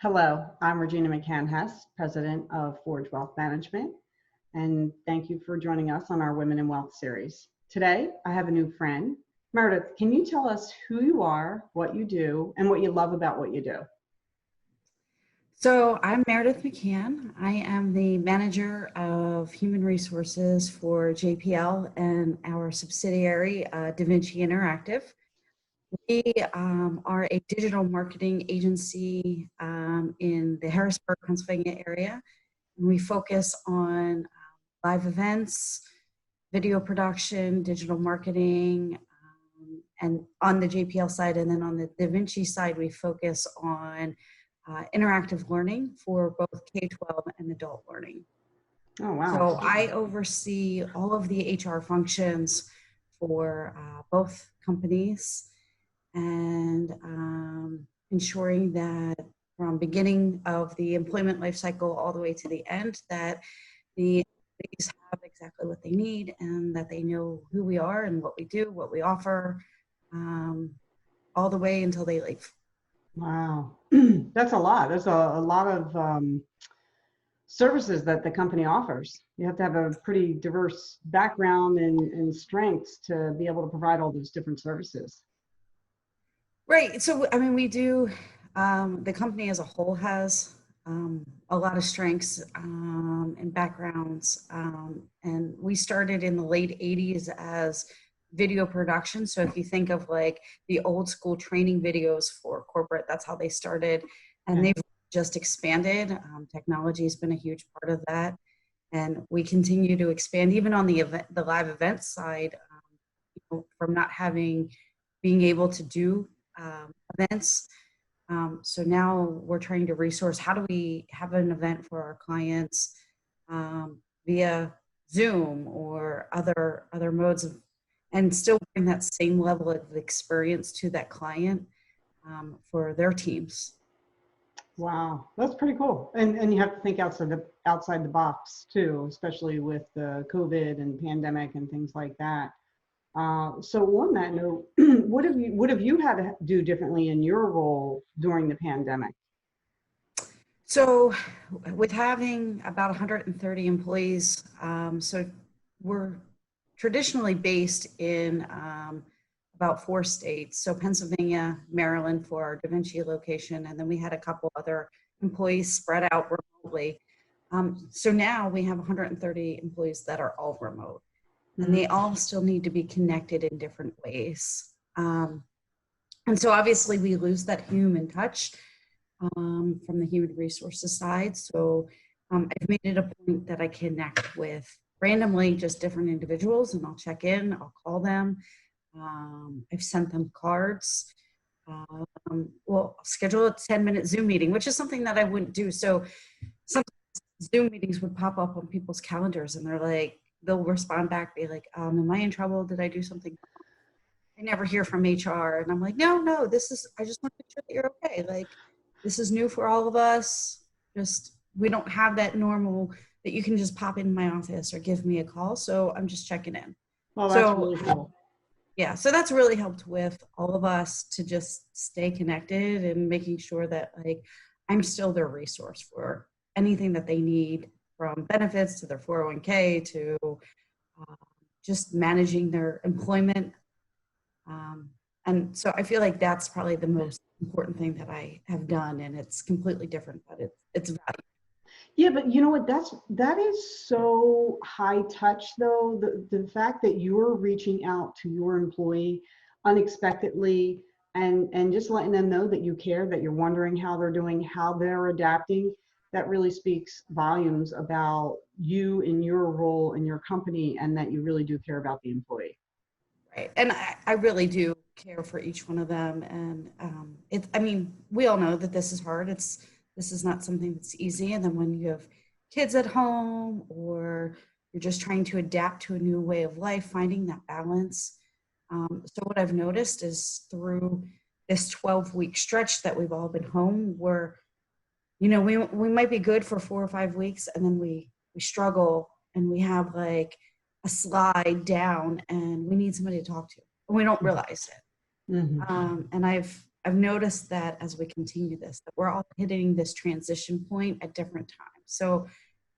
Hello, I'm Regina McCann Hess, President of Forge Wealth Management, and thank you for joining us on our Women in Wealth series. Today, I have a new friend. Meredith, can you tell us who you are, what you do, and what you love about what you do? So I'm Meredith McCann. I am the manager of human resources for JPL and our subsidiary, DaVinci Interactive. We are a digital marketing agency in the Harrisburg, Pennsylvania area. And we focus on live events, video production, digital marketing, and on the JPL side. And then on the DaVinci side, we focus on interactive learning for both K-12 and adult learning. Oh, wow. So I oversee all of the HR functions for both companies and ensuring that from beginning of the employment life cycle all the way to the end, that the employees have exactly what they need and that they know who we are and what we do, what we offer, all the way until they leave. Wow, that's a lot. There's a lot of services that the company offers. You have to have a pretty diverse background and strengths to be able to provide all those different services. Right. So, I mean, we do, the company as a whole has a lot of strengths and backgrounds. And we started in the late 80s as video production. So if you think of like the old school training videos for corporate, that's how they started. And they've just expanded. Technology has been a huge part of that. And we continue to expand even on the live event side, from not being able to do events. So now we're trying to resource, how do we have an event for our clients via Zoom or other modes of, and still bring that same level of experience to that client for their teams. Wow, that's pretty cool. And you have to think outside the box too, especially with the COVID and pandemic and things like that. So on that note, what have you had to do differently in your role during the pandemic? So with having about 130 employees, so we're traditionally based in about 4 states. So Pennsylvania, Maryland for our DaVinci location, and then we had a couple other employees spread out remotely. So now we have 130 employees that are all remote. And they all still need to be connected in different ways. And so obviously we lose that human touch from the human resources side. So I've made it a point that I connect with randomly just different individuals, and I'll check in, I'll call them. I've sent them cards. Well, schedule a 10-minute Zoom meeting, which is something that I wouldn't do. So sometimes Zoom meetings would pop up on people's calendars and they're like, they'll respond back, be like, am I in trouble? Did I do something wrong? I never hear from HR. And I'm like, no, I just want to make sure that you're okay. Like, this is new for all of us. We don't have that normal that you can just pop in my office or give me a call. So I'm just checking in. Well, that's really cool. Yeah, so that's really helped with all of us to just stay connected and making sure that like I'm still their resource for anything that they need, from benefits to their 401k to just managing their employment. And so I feel like that's probably the most important thing that I have done, and it's completely different, but it's valuable. Yeah, but you know what? That is so high touch, though. The fact that you're reaching out to your employee unexpectedly and just letting them know that you care, that you're wondering how they're doing, how they're adapting, that really speaks volumes about you and your role in your company, and that you really do care about the employee. Right, and I really do care for each one of them, and I mean, we all know that this is hard. This is not something that's easy. And then when you have kids at home or you're just trying to adapt to a new way of life, finding that balance. So what I've noticed is through this 12-week stretch that we've all been home, where, you know, we might be good for 4 or 5 weeks, and then we struggle and we have like a slide down and we need somebody to talk to. And we don't realize it. And I've I've noticed that as we continue this, that we're all hitting this transition point at different times. So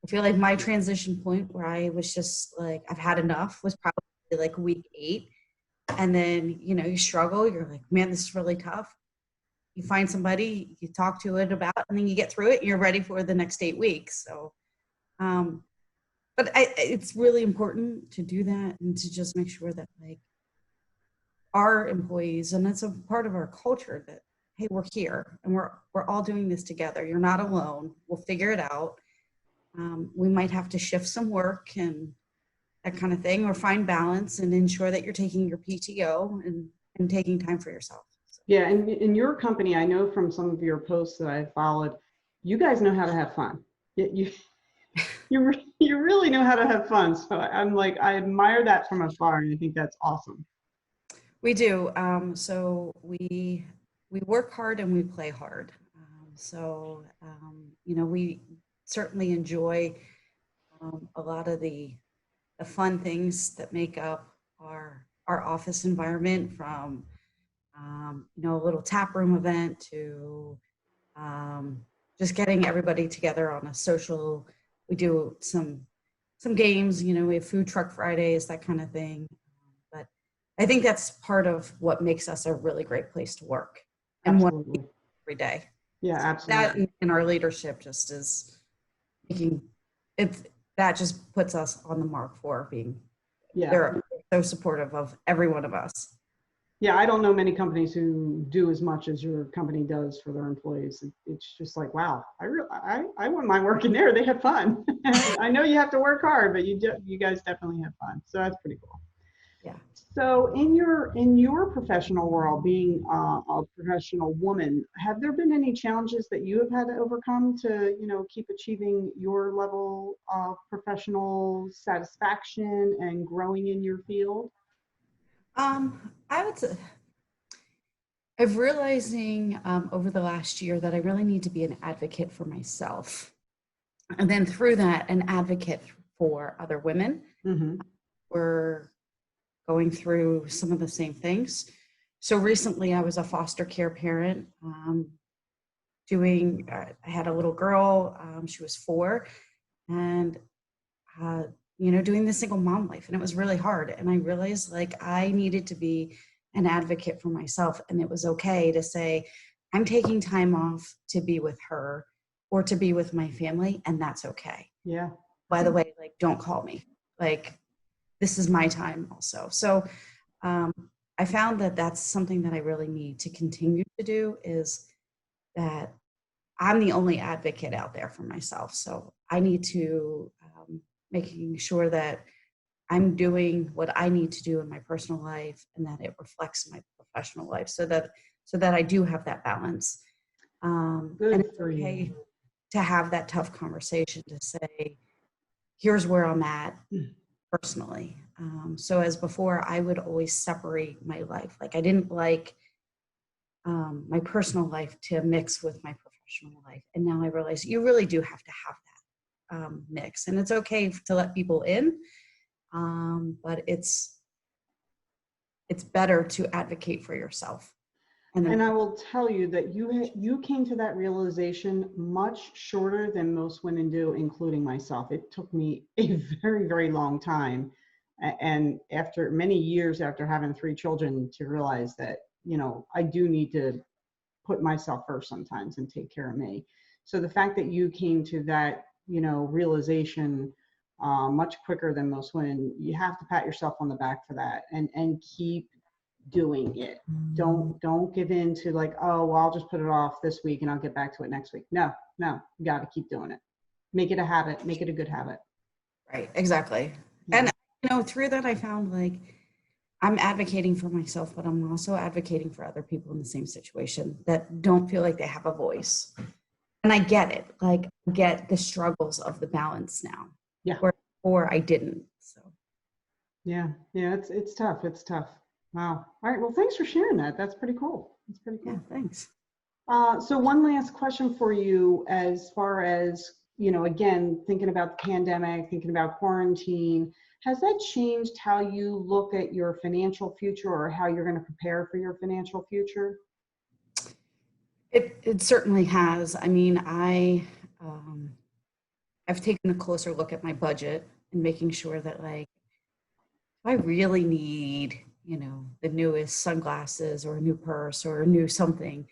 I feel like my transition point where I was just like, I've had enough was probably like week 8. And then, you know, you struggle, you're like, man, this is really tough. You find somebody, you talk to it about, and then you get through it and you're ready for the next 8 weeks. So, but it's really important to do that and to just make sure that like our employees, and it's a part of our culture that, hey, we're here and we're all doing this together. You're not alone. We'll figure it out. We might have to shift some work and that kind of thing, or find balance and ensure that you're taking your PTO and taking time for yourself. So. Yeah, and in your company, I know from some of your posts that I followed, you guys know how to have fun. You really know how to have fun. So I'm like, I admire that from afar, and I think that's awesome. We do. So we work hard and we play hard. You know, we certainly enjoy a lot of the fun things that make up our office environment, from you know, a little tap room event to just getting everybody together on a social. We do some games, you know, we have food truck Fridays, that kind of thing. But I think that's part of what makes us a really great place to work and Absolutely. every day. Yeah, So absolutely. that and our leadership just is making it, that just puts us on the mark for being, Yeah. they're so supportive of every one of us. Yeah, I don't know many companies who do as much as your company does for their employees. It's just like, wow, I wouldn't mind working there. They have fun. I know you have to work hard, but you guys definitely have fun. So that's pretty cool. Yeah. So in your professional world, being a professional woman, have there been any challenges that you have had to overcome to, you know, keep achieving your level of professional satisfaction and growing in your field? I would say I've realizing over the last year that I really need to be an advocate for myself. And then through that, an advocate for other women. Mm-hmm. We're going through some of the same things. So recently I was a foster care parent, I had a little girl, she was 4, and you know, doing the single mom life, and it was really hard. And I realized like I needed to be an advocate for myself, and it was okay to say, I'm taking time off to be with her or to be with my family, and that's okay. Yeah. By the way, like, don't call me. Like, this is my time also. So I found that that's something that I really need to continue to do, is that I'm the only advocate out there for myself. So I need to making sure that I'm doing what I need to do in my personal life and that it reflects my professional life, so that I do have that balance. And it's okay to have that tough conversation to say, here's where I'm at personally. So as before, I would always separate my life. Like I didn't like my personal life to mix with my professional life. And now I realize you really do have to have that mix. And it's okay to let people in, but it's better to advocate for yourself. And I will tell you that you came to that realization much shorter than most women do, including myself. It took me a very, very long time. And after many years after having 3 children, to realize that, you know, I do need to put myself first sometimes and take care of me. So the fact that you came to that, you know, realization much quicker than most women, you have to pat yourself on the back for that, and keep doing it. Don't give in to like, oh, well, I'll just put it off this week and I'll get back to it next week. No, you got to keep doing it. Make it a habit. Make it a good habit. Right. Exactly. Yeah. And you know, through that, I found like I'm advocating for myself, but I'm also advocating for other people in the same situation that don't feel like they have a voice. And I get it. Like, I get the struggles of the balance now. Yeah. Or I didn't. So. Yeah. It's tough. It's tough. Wow. All right. Well, thanks for sharing that. That's pretty cool. That's pretty cool. Yeah. Thanks. So one last question for you, as far as, you know, again, thinking about the pandemic, thinking about quarantine, has that changed how you look at your financial future or how you're going to prepare for your financial future? It certainly has. I mean, I've taken a closer look at my budget and making sure that like I really need, the newest sunglasses or a new purse or a new something,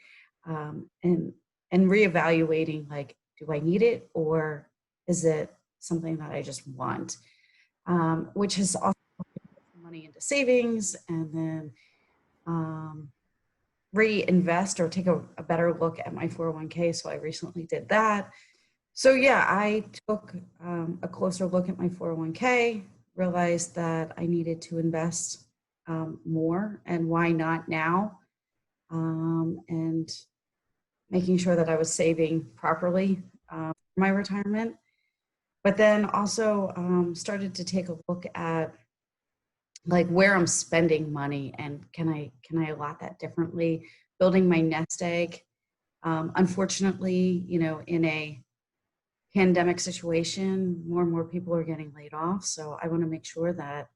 and reevaluating like, do I need it or is it something that I just want? Which has also put money into savings and then reinvest or take a better look at my 401k. So I recently did that. So yeah, I took a closer look at my 401k, realized that I needed to invest more, and why not now? And making sure that I was saving properly for my retirement. But then also started to take a look at like where I'm spending money and can I allot that differently? Building my nest egg. Unfortunately, in a pandemic situation, more and more people are getting laid off. So I want to make sure that,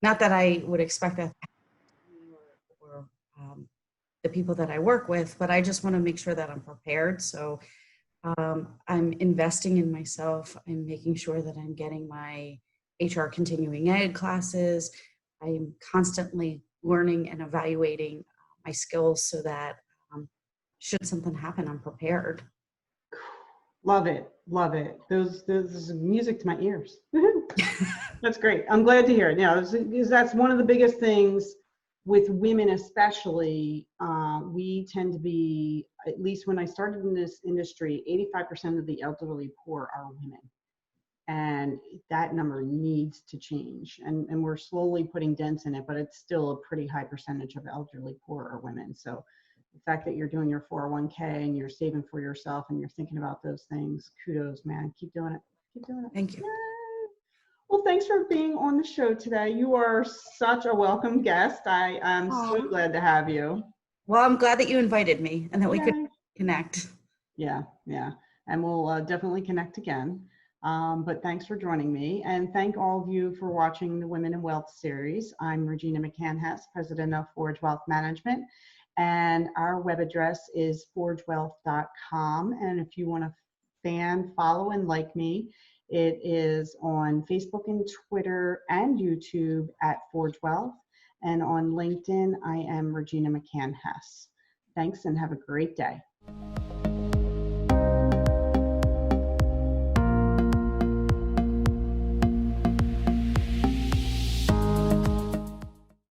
not that I would expect that to happen to me or the people that I work with, but I just want to make sure that I'm prepared. So I'm investing in myself. I'm making sure that I'm getting my HR continuing ed classes. I'm constantly learning and evaluating my skills so that should something happen, I'm prepared. Love it. Love it. Those is music to my ears. That's great. I'm glad to hear it. Yeah, because that's one of the biggest things with women, especially. We tend to be, at least when I started in this industry, 85% of the elderly poor are women. And that number needs to change. And we're slowly putting dents in it, but it's still a pretty high percentage of elderly poor are women. So the fact that you're doing your 401k and you're saving for yourself and you're thinking about those things, kudos, man. Keep doing it. Keep doing it. Thank you. Yay. Well, thanks for being on the show today. You are such a welcome guest. I am so glad to have you. Well, I'm glad that you invited me and that we could Yay. connect. Yeah, yeah. And we'll definitely connect again. But thanks for joining me. And thank all of you for watching the Women in Wealth series. I'm Regina McCann, president of Forge Wealth Management. And our web address is forgewealth.com. And if you want to follow, and like me, it is on Facebook and Twitter and YouTube at Forge Wealth. And on LinkedIn, I am Regina McCann. Thanks and have a great day.